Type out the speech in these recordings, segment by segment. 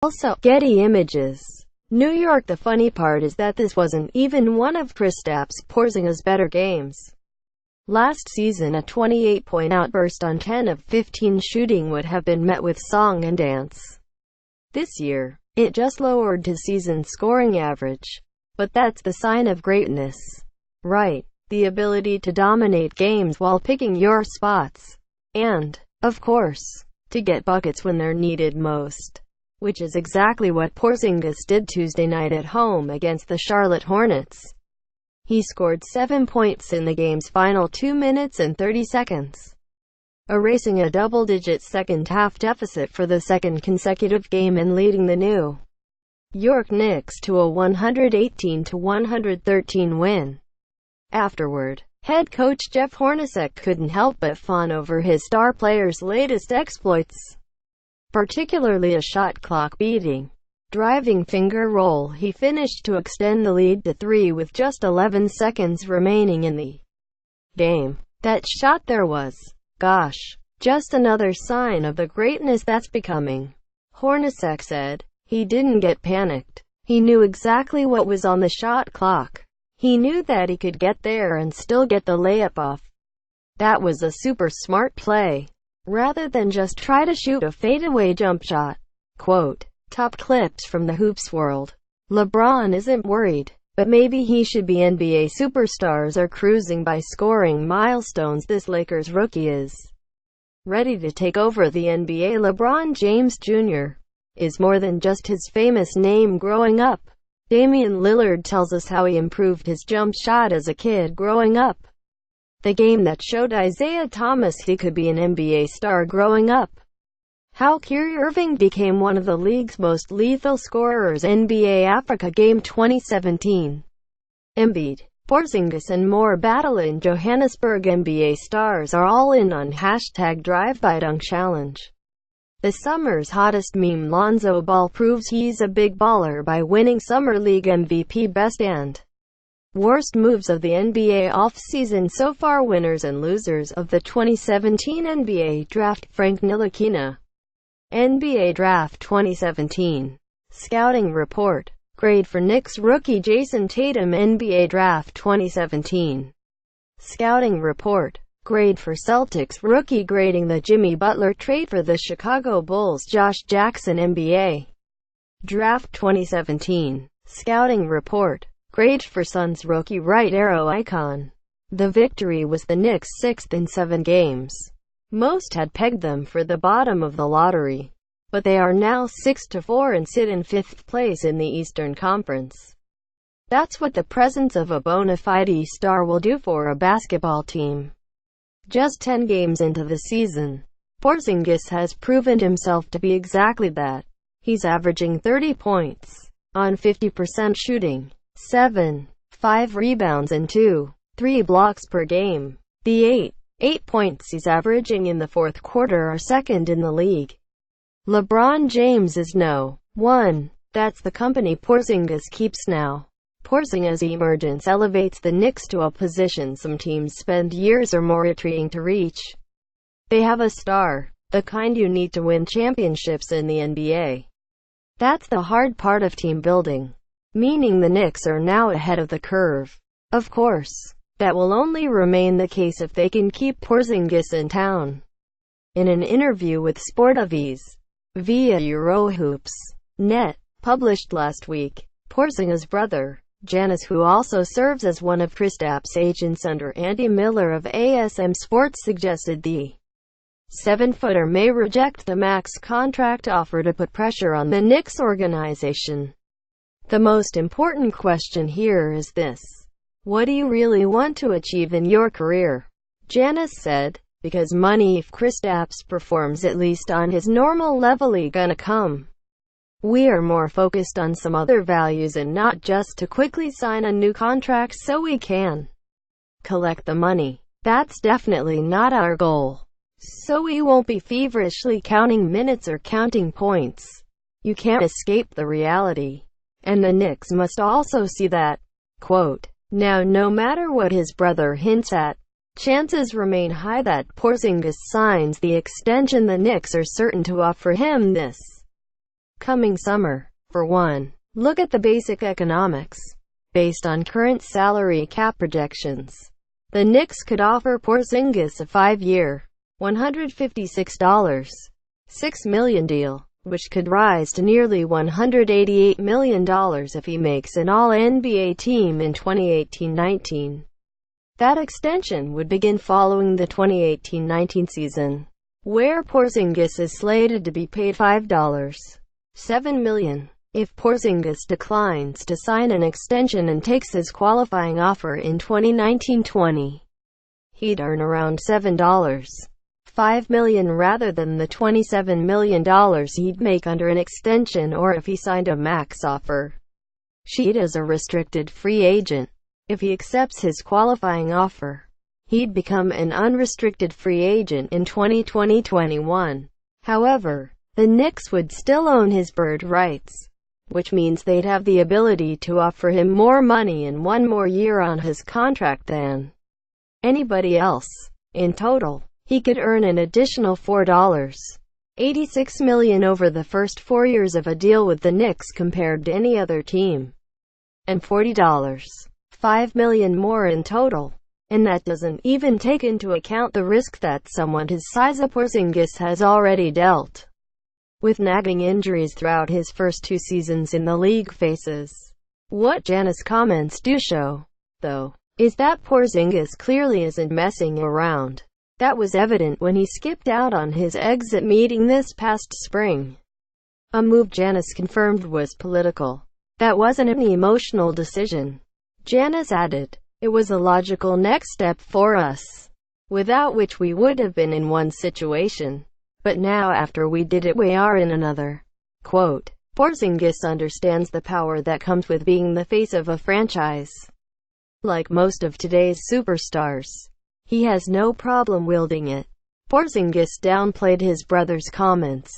Also, Getty Images. New York. The funny part is that this wasn't even one of Kristaps Porzingis' better games. Last season, a 28-point outburst on 10 of 15 shooting would have been met with song and dance. This year, it just lowered his season scoring average. But that's the sign of greatness, right? The ability to dominate games while picking your spots. And, of course, to get buckets when they're needed most. Which is exactly what Porzingis did Tuesday night at home against the Charlotte Hornets. He scored 7 points in the game's final 2 minutes and 30 seconds, erasing a double-digit second-half deficit for the second consecutive game and leading the New York Knicks to a 118-113 win. Afterward, head coach Jeff Hornacek couldn't help but fawn over his star player's latest exploits, particularly a shot clock beating driving finger roll he finished to extend the lead to 3 with just 11 seconds remaining in the game. That shot there was, gosh, just another sign of the greatness that's becoming, Hornacek said. He didn't get panicked. He knew exactly what was on the shot clock. He knew that he could get there and still get the layup off. That was a super smart play, rather than just try to shoot a fadeaway jump shot. Quote, top clips from the hoops world. LeBron isn't worried, but maybe he should be. NBA superstars are cruising by scoring milestones. This Lakers rookie is ready to take over the NBA. LeBron James Jr. is more than just his famous name growing up. Damian Lillard tells us how he improved his jump shot as a kid growing up. The game that showed Isaiah Thomas he could be an NBA star growing up. How Kyrie Irving became one of the league's most lethal scorers. NBA Africa Game 2017. Embiid, Porzingis and more battle in Johannesburg. NBA stars are all in on #DriveByDunk challenge. The summer's hottest meme, Lonzo Ball, proves he's a big baller by winning Summer League MVP. Best and worst moves of the NBA offseason so far. Winners and losers of the 2017 NBA Draft. Frank Ntilikina. NBA Draft 2017. Scouting Report. Grade for Knicks rookie Jason Tatum. NBA Draft 2017. Scouting Report. Grade for Celtics rookie. Grading the Jimmy Butler trade for the Chicago Bulls Josh Jackson. NBA Draft 2017. Scouting Report. Grade for Suns rookie right arrow icon. The victory was the Knicks' 6th in 7 games. Most had pegged them for the bottom of the lottery, but they are now 6-4 and sit in 5th place in the Eastern Conference. That's what the presence of a bona fide star will do for a basketball team. Just 10 games into the season, Porzingis has proven himself to be exactly that. He's averaging 30 points on 50% shooting, 7.5 rebounds and 2.3 blocks per game. The 8 points he's averaging in the fourth quarter are second in the league. LeBron James is no one. That's the company Porzingis keeps now. Porzingis' emergence elevates the Knicks to a position some teams spend years or more trying to reach. They have a star, the kind you need to win championships in the NBA. That's the hard part of team building, meaning the Knicks are now ahead of the curve. Of course, that will only remain the case if they can keep Porzingis in town. In an interview with Sportaviz, via Eurohoops.net, published last week, Porzingis' brother, Janis, who also serves as one of Kristaps' agents under Andy Miller of ASM Sports, suggested the 7-footer may reject the max contract offer to put pressure on the Knicks organization. The most important question here is this: what do you really want to achieve in your career? Janis said, because money, if Kristaps performs at least on his normal level, gonna come. We are more focused on some other values and not just to quickly sign a new contract so we can collect the money. That's definitely not our goal. So we won't be feverishly counting minutes or counting points. You can't escape the reality. And the Knicks must also see that. Quote, now, no matter what his brother hints at, chances remain high that Porzingis signs the extension the Knicks are certain to offer him this coming summer. For one, look at the basic economics. Based on current salary cap projections, the Knicks could offer Porzingis a 5-year, $156.6 million deal, which could rise to nearly $188 million if he makes an All-NBA team in 2018-19. That extension would begin following the 2018-19 season, where Porzingis is slated to be paid $5.7 million. If Porzingis declines to sign an extension and takes his qualifying offer in 2019-20, he'd earn around $7.5 million rather than the $27 million he'd make under an extension or if he signed a max offer sheet as a restricted free agent. If he accepts his qualifying offer, he'd become an unrestricted free agent in 2020-21. However, the Knicks would still own his bird rights, which means they'd have the ability to offer him more money and one more year on his contract than anybody else. In total, he could earn an additional $4.86 million over the first 4 years of a deal with the Knicks compared to any other team, and $40.5 million more in total. And that doesn't even take into account the risk that someone his size of Porzingis has already dealt with nagging injuries throughout his first 2 seasons in the league faces. What Giannis' comments do show, though, is that Porzingis clearly isn't messing around. That was evident when he skipped out on his exit meeting this past spring, a move Giannis confirmed was political. That wasn't an emotional decision. Giannis added, "It was a logical next step for us, without which we would have been in one situation. But now after we did it we are in another." Quote, Porzingis understands the power that comes with being the face of a franchise. Like most of today's superstars, he has no problem wielding it. Porzingis downplayed his brother's comments,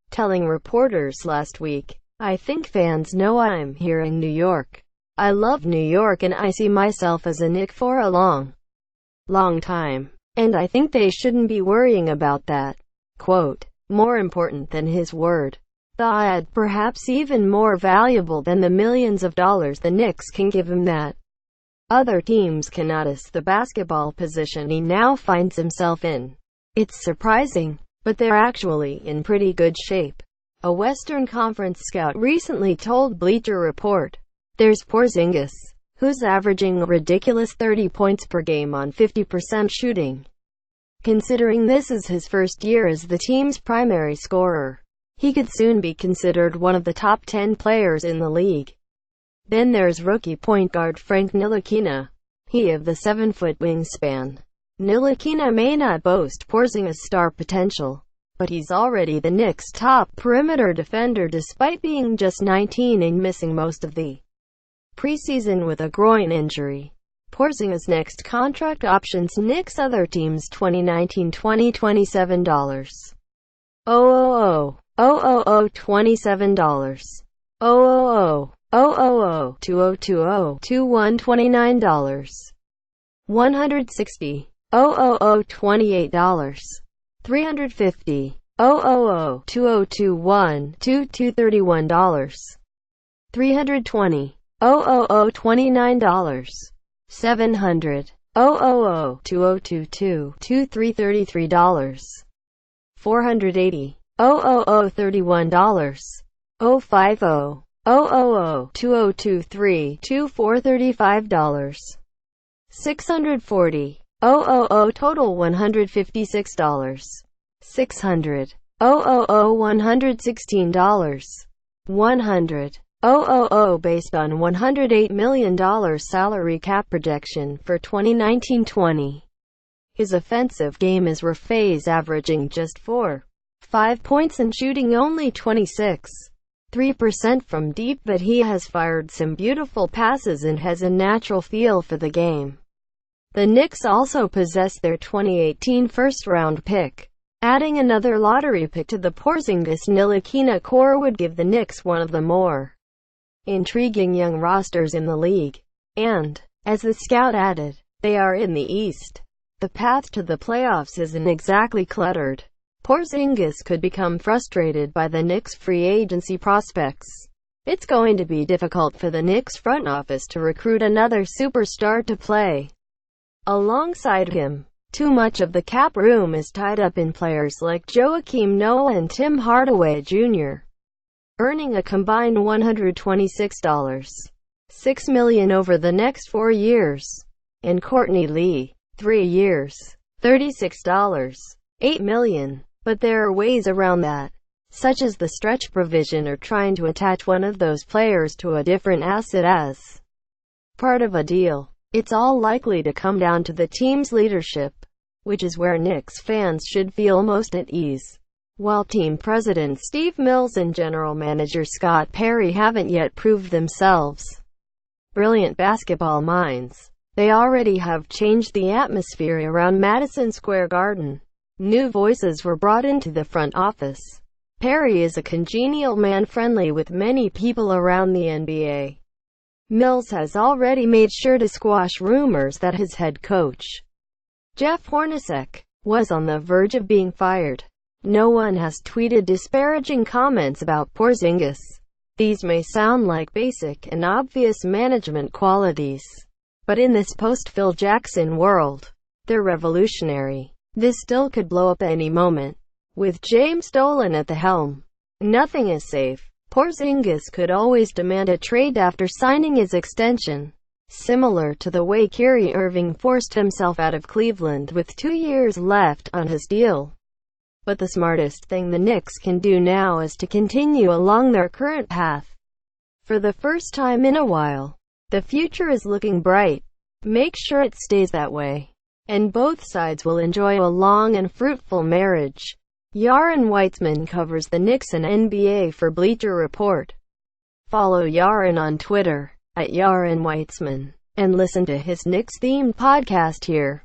telling reporters last week, "I think fans know I'm here in New York. I love New York and I see myself as a Knick for a long time. And I think they shouldn't be worrying about that." Quote, more important than his word, the ad, perhaps even more valuable than the millions of dollars the Knicks can give him that other teams cannot, is the basketball position he now finds himself in. It's surprising, but they're actually in pretty good shape. A Western Conference scout recently told Bleacher Report, "There's Porzingis, who's averaging a ridiculous 30 points per game on 50% shooting. Considering this is his first year as the team's primary scorer, he could soon be considered one of the top 10 players in the league." Then there's rookie point guard Frank Ntilikina. He of the 7-foot wingspan. Ntilikina may not boast Porzingis' star potential, but he's already the Knicks' top perimeter defender despite being just 19 and missing most of the preseason with a groin injury. Porzingis' next contract options Knicks other teams $2019-20 $27. $27. $2020 $21 $29. $160. $28. $350. $2021 $3231. $320. $29. $700. $2022 $2333. $480. $31. $050. $2023 $2435. $640. Total $156. $600. $116. $100. Based on $108 million salary cap projection for 2019-20. His offensive game is phase averaging just 4.5 points and shooting only 26.3% from deep, but he has fired some beautiful passes and has a natural feel for the game. The Knicks also possess their 2018 first-round pick. Adding another lottery pick to the Porzingis-Ntilikina core would give the Knicks one of the more intriguing young rosters in the league. And, as the scout added, they are in the East. The path to the playoffs isn't exactly cluttered. Porzingis could become frustrated by the Knicks' free agency prospects. It's going to be difficult for the Knicks front office to recruit another superstar to play alongside him. Too much of the cap room is tied up in players like Joakim Noah and Tim Hardaway Jr., earning a combined $126.6 million over the next 4 years, and Courtney Lee, 3 years, $36.8 million. But there are ways around that, such as the stretch provision or trying to attach one of those players to a different asset as part of a deal. It's all likely to come down to the team's leadership, which is where Knicks fans should feel most at ease. While team president Steve Mills and general manager Scott Perry haven't yet proved themselves brilliant basketball minds, they already have changed the atmosphere around Madison Square Garden. New voices were brought into the front office. Perry is a congenial man friendly with many people around the NBA. Mills has already made sure to squash rumors that his head coach, Jeff Hornacek, was on the verge of being fired. No one has tweeted disparaging comments about Porzingis. These may sound like basic and obvious management qualities, but in this post-Phil Jackson world, they're revolutionary. This still could blow up any moment. With James Dolan at the helm, nothing is safe. Porzingis could always demand a trade after signing his extension, similar to the way Kyrie Irving forced himself out of Cleveland with 2 years left on his deal. But the smartest thing the Knicks can do now is to continue along their current path. For the first time in a while, the future is looking bright. Make sure it stays that way, and both sides will enjoy a long and fruitful marriage. Yaron Weitzman covers the Knicks and NBA for Bleacher Report. Follow Yaron on Twitter, @YaronWeitzman, and listen to his Knicks-themed podcast here.